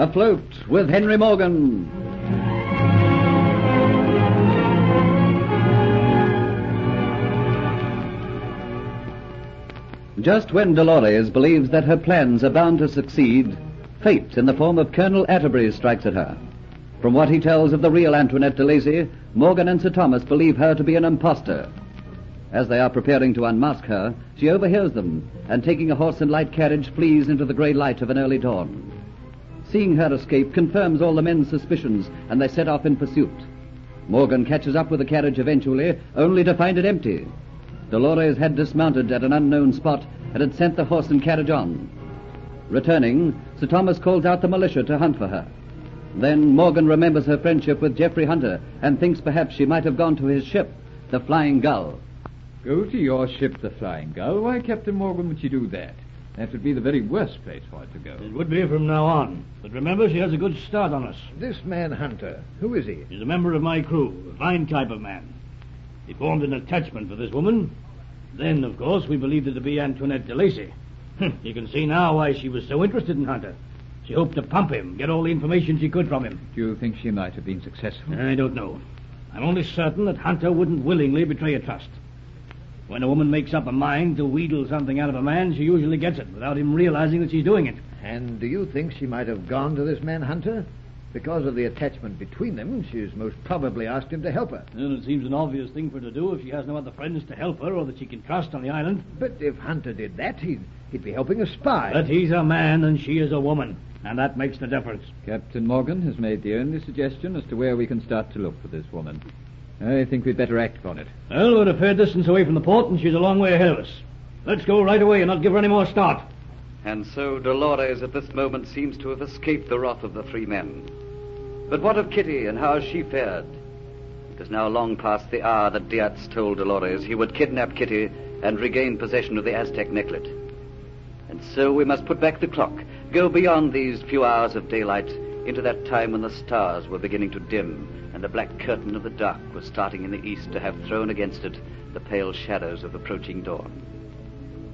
Afloat with Henry Morgan. Just when Delores believes that her plans are bound to succeed, fate in the form of Colonel Atterbury strikes at her. From what he tells of the real Antoinette de Lacy, Morgan and Sir Thomas believe her to be an impostor. As they are preparing to unmask her, she overhears them, and taking a horse and light carriage, flees into the grey light of an early dawn. Seeing her escape confirms all the men's suspicions, and they set off in pursuit. Morgan catches up with the carriage eventually, only to find it empty. Delores had dismounted at an unknown spot and had sent the horse and carriage on. Returning, Sir Thomas calls out the militia to hunt for her. Then Morgan remembers her friendship with Geoffrey Hunter and thinks perhaps she might have gone to his ship, the Flying Gull. Go to your ship, the Flying Gull? Why, Captain Morgan, would she do that? That would be the very worst place for it to go. It would be from now on. But remember, she has a good start on us. This man Hunter, who is he? He's a member of my crew, a fine type of man. He formed an attachment for this woman. Then, of course, we believed it to be Antoinette de Lacy. You can see now why she was so interested in Hunter. She hoped to pump him, get all the information she could from him. Do you think she might have been successful? I don't know. I'm only certain that Hunter wouldn't willingly betray a trust. When a woman makes up a mind to wheedle something out of a man, she usually gets it without him realizing that she's doing it. And do you think she might have gone to this man Hunter? Because of the attachment between them, she's most probably asked him to help her. Well, it seems an obvious thing for her to do if she has no other friends to help her or that she can trust on the island. But if Hunter did that, he'd be helping a spy. But he's a man and she is a woman, and that makes the difference. Captain Morgan has made the only suggestion as to where we can start to look for this woman. I think we'd better act upon it. Well, we're a fair distance away from the port, and she's a long way ahead of us. Let's go right away and not give her any more start. And so Delores at this moment seems to have escaped the wrath of the three men. But what of Kitty, and how has she fared? It is now long past the hour that Diatz told Delores he would kidnap Kitty and regain possession of the Aztec necklet. And so we must put back the clock, go beyond these few hours of daylight into that time when the stars were beginning to dim and the black curtain of the dark was starting in the east to have thrown against it the pale shadows of approaching dawn.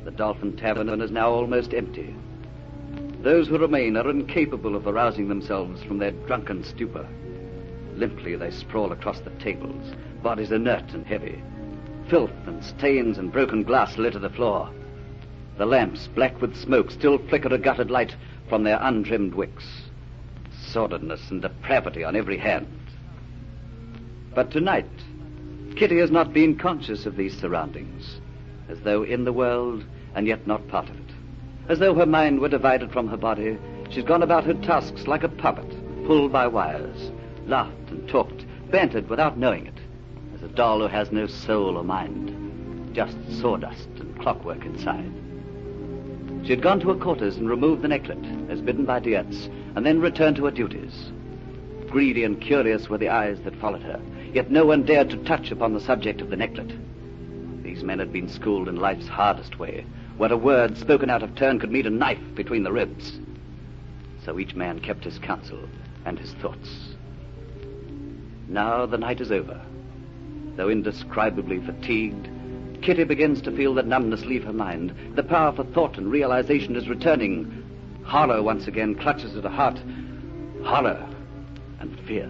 The Dolphin Tavern is now almost empty. Those who remain are incapable of arousing themselves from their drunken stupor. Limply they sprawl across the tables, bodies inert and heavy. Filth and stains and broken glass litter the floor. The lamps, black with smoke, still flicker a guttered light from their untrimmed wicks. Sordidness and depravity on every hand. But tonight, Kitty has not been conscious of these surroundings, as though in the world and yet not part of it. As though her mind were divided from her body, she's gone about her tasks like a puppet, pulled by wires, laughed and talked, bantered without knowing it, as a doll who has no soul or mind, just sawdust and clockwork inside. She had gone to her quarters and removed the necklet, as bidden by Diatz, and then returned to her duties. Greedy and curious were the eyes that followed her, yet no one dared to touch upon the subject of the necklet. These men had been schooled in life's hardest way, where a word spoken out of turn could meet a knife between the ribs. So each man kept his counsel and his thoughts. Now the night is over. Though indescribably fatigued, Kitty begins to feel the numbness leave her mind. The power for thought and realization is returning. Horror once again clutches at her heart. Horror and fear.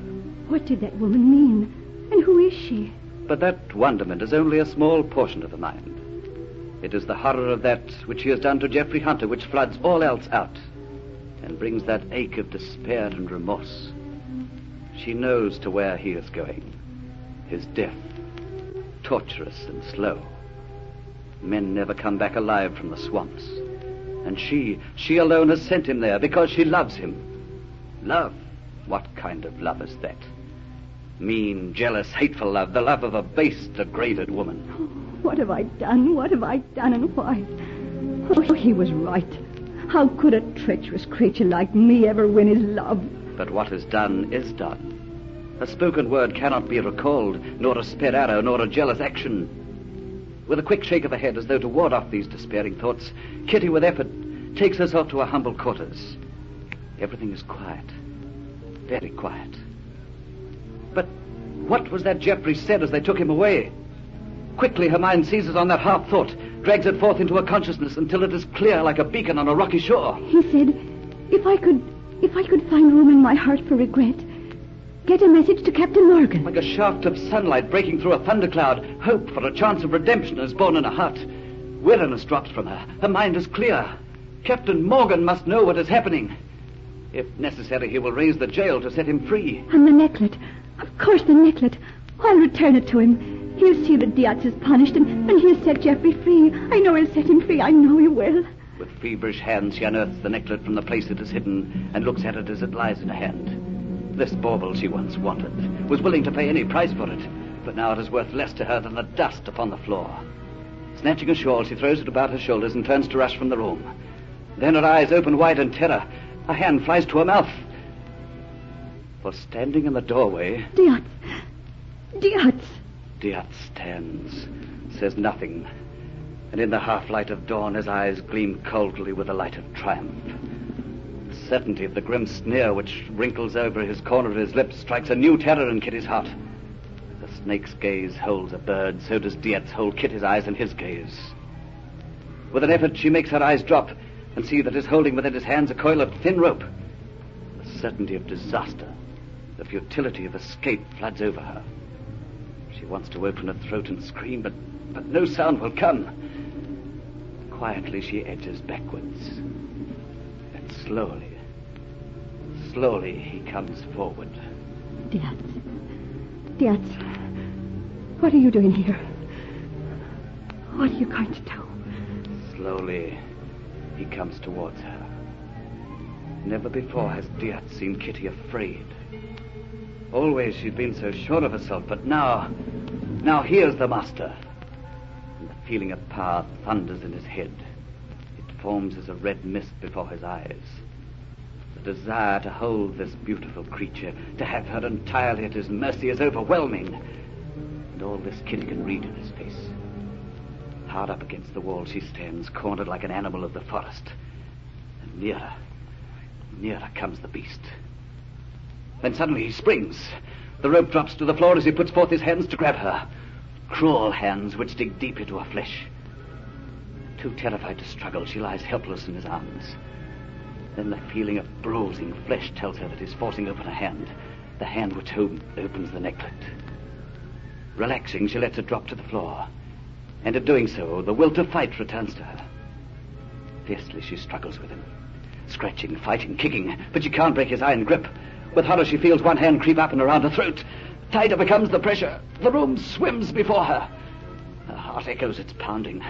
What did that woman mean? And who is she? But that wonderment is only a small portion of the mind. It is the horror of that which he has done to Geoffrey Hunter which floods all else out and brings that ache of despair and remorse. She knows to where he is going. His death, torturous and slow. Men never come back alive from the swamps. And she alone has sent him there because she loves him. Love? What kind of love is that? Mean, jealous, hateful love, the love of a base, degraded woman. What have I done? What have I done, and why? Oh, he was right. How could a treacherous creature like me ever win his love? But what is done is done. A spoken word cannot be recalled, nor a sped arrow, nor a jealous action. With a quick shake of her head as though to ward off these despairing thoughts, Kitty with effort takes herself to her humble quarters. Everything is quiet. Very quiet. But what was that Geoffrey said as they took him away? Quickly her mind seizes on that half thought, drags it forth into her consciousness until it is clear like a beacon on a rocky shore. He said, if I could If I could find room in my heart for regret, get a message to Captain Morgan. Like a shaft of sunlight breaking through a thundercloud, hope for a chance of redemption is born in her heart. Weariness drops from her. Her mind is clear. Captain Morgan must know what is happening. If necessary, he will raise the jail to set him free. And the necklet. Of course, the necklet. I'll return it to him. He'll see that Diatz is punished, and he'll set Geoffrey free. I know he'll set him free. I know he will. With feverish hands, she unearths the necklet from the place it is hidden and looks at it as it lies in her hand. This bauble she once wanted, was willing to pay any price for it, but now it is worth less to her than the dust upon the floor. Snatching a shawl, she throws it about her shoulders and turns to rush from the room. Then her eyes open wide in terror. A hand flies to her mouth. For standing in the doorway... Diatz! Diatz! Diatz stands, says nothing, and in the half-light of dawn his eyes gleam coldly with the light of triumph. The certainty of the grim sneer which wrinkles over his corner of his lips strikes a new terror in Kitty's heart. The snake's gaze holds a bird, so does Diatz hold Kitty's eyes in his gaze. With an effort, she makes her eyes drop and see that he's holding within his hands a coil of thin rope. The certainty of disaster, the futility of escape floods over her. She wants to open her throat and scream, but no sound will come. Quietly, she edges backwards. And slowly, he comes forward. Diatz, what are you doing here? What are you going to do? Slowly, he comes towards her. Never before has Diatz seen Kitty afraid. Always she'd been so sure of herself, but now here's the master. And the feeling of power thunders in his head. It forms as a red mist before his eyes. The desire to hold this beautiful creature, to have her entirely at his mercy, is overwhelming. And all this Kitty can read in his face. Hard up against the wall she stands, cornered like an animal of the forest. And nearer comes the beast. Then suddenly he springs. The rope drops to the floor as he puts forth his hands to grab her. Cruel hands which dig deep into her flesh. Too terrified to struggle, she lies helpless in his arms. Then the feeling of bruising flesh tells her that he's forcing open her hand, the hand which opens the necklet. Relaxing, she lets it drop to the floor. And in doing so, the will to fight returns to her. Fiercely she struggles with him, scratching, fighting, kicking, but she can't break his iron grip. With horror, she feels one hand creep up and around her throat. Tighter becomes the pressure. The room swims before her. Her heart echoes its pounding.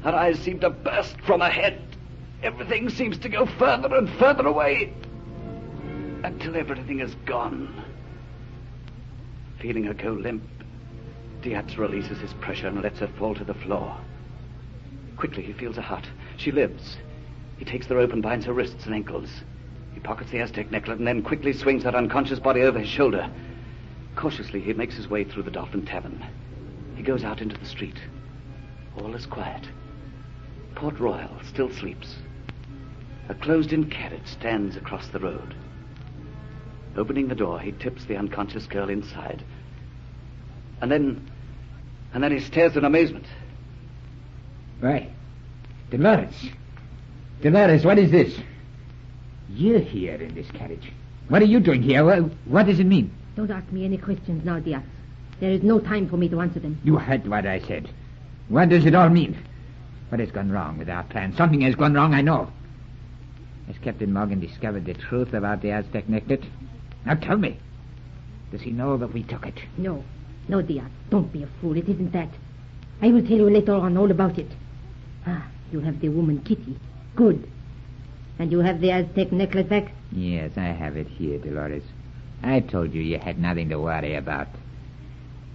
Her eyes seem to burst from her head. Everything seems to go further and further away, until everything is gone. Feeling her go limp, Diatz releases his pressure and lets her fall to the floor. Quickly, he feels her heart. She lives. He takes the rope and binds her wrists and ankles. He pockets the Aztec necklet and then quickly swings her unconscious body over his shoulder. Cautiously, he makes his way through the Dolphin Tavern. He goes out into the street. All is quiet. Port Royal still sleeps. A closed-in carriage stands across the road. Opening the door, he tips the unconscious girl inside. And then he stares in amazement. Why, Delores, what is this? You're here in this carriage. What are you doing here? What does it mean? Don't ask me any questions now, Diatz. There is no time for me to answer them. You heard what I said. What does it all mean? What has gone wrong with our plan? Something has gone wrong, I know. Has Captain Morgan discovered the truth about the Aztec necklet? Now tell me. Does he know that we took it? No, Diatz. Don't be a fool. It isn't that. I will tell you later on all about it. You have the woman Kitty. Good. And you have the Aztec necklace back? Yes, I have it here, Delores. I told you had nothing to worry about.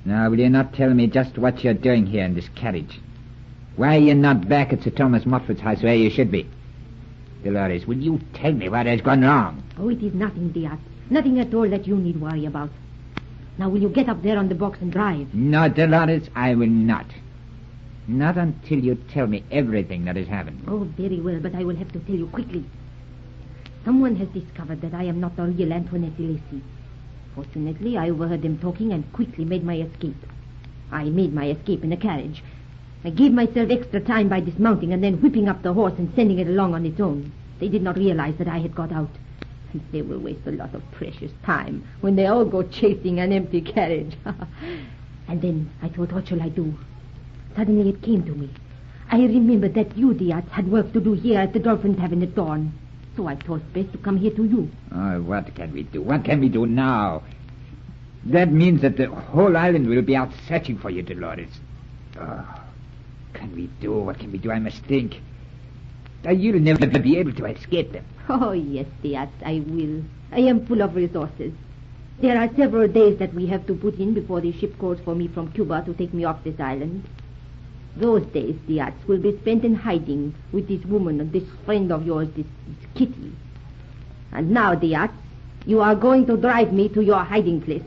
Now, will you not tell me just what you're doing here in this carriage? Why you're not back at Sir Thomas Moffat's house where you should be? Delores, will you tell me what has gone wrong? Oh, it is nothing, Diatz. Nothing at all that you need worry about. Now, will you get up there on the box and drive? No, Delores, I will not. Not until you tell me everything that has happened. Oh, very well, but I will have to tell you quickly. Someone has discovered that I am not the real Antoinette de Lacy. Fortunately, I overheard them talking and quickly made my escape. I made my escape in a carriage. I gave myself extra time by dismounting and then whipping up the horse and sending it along on its own. They did not realize that I had got out. They will waste a lot of precious time when they all go chasing an empty carriage. And then I thought, what shall I do? Suddenly it came to me. I remembered that you, Diatz, had work to do here at the Dolphin Tavern at dawn. So I thought best to come here to you. Oh, what can we do? What can we do now? That means that the whole island will be out searching for you, Delores. Oh, what can we do? I must think. You'll never be able to escape them. Oh, yes, Diatz, I will. I am full of resources. There are several days that we have to put in before the ship calls for me from Cuba to take me off this island. Those days, Diatz, will be spent in hiding with this woman and this friend of yours, this Kitty. And now, Diatz, you are going to drive me to your hiding place.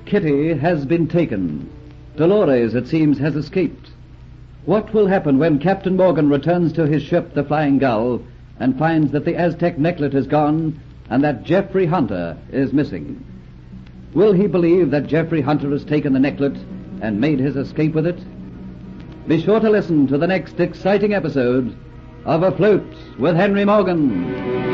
Kitty has been taken. Delores, it seems, has escaped. What will happen when Captain Morgan returns to his ship, the Flying Gull, and finds that the Aztec necklet is gone and that Jeffrey Hunter is missing? Will he believe that Jeffrey Hunter has taken the necklet and made his escape with it? Be sure to listen to the next exciting episode of Afloat with Henry Morgan.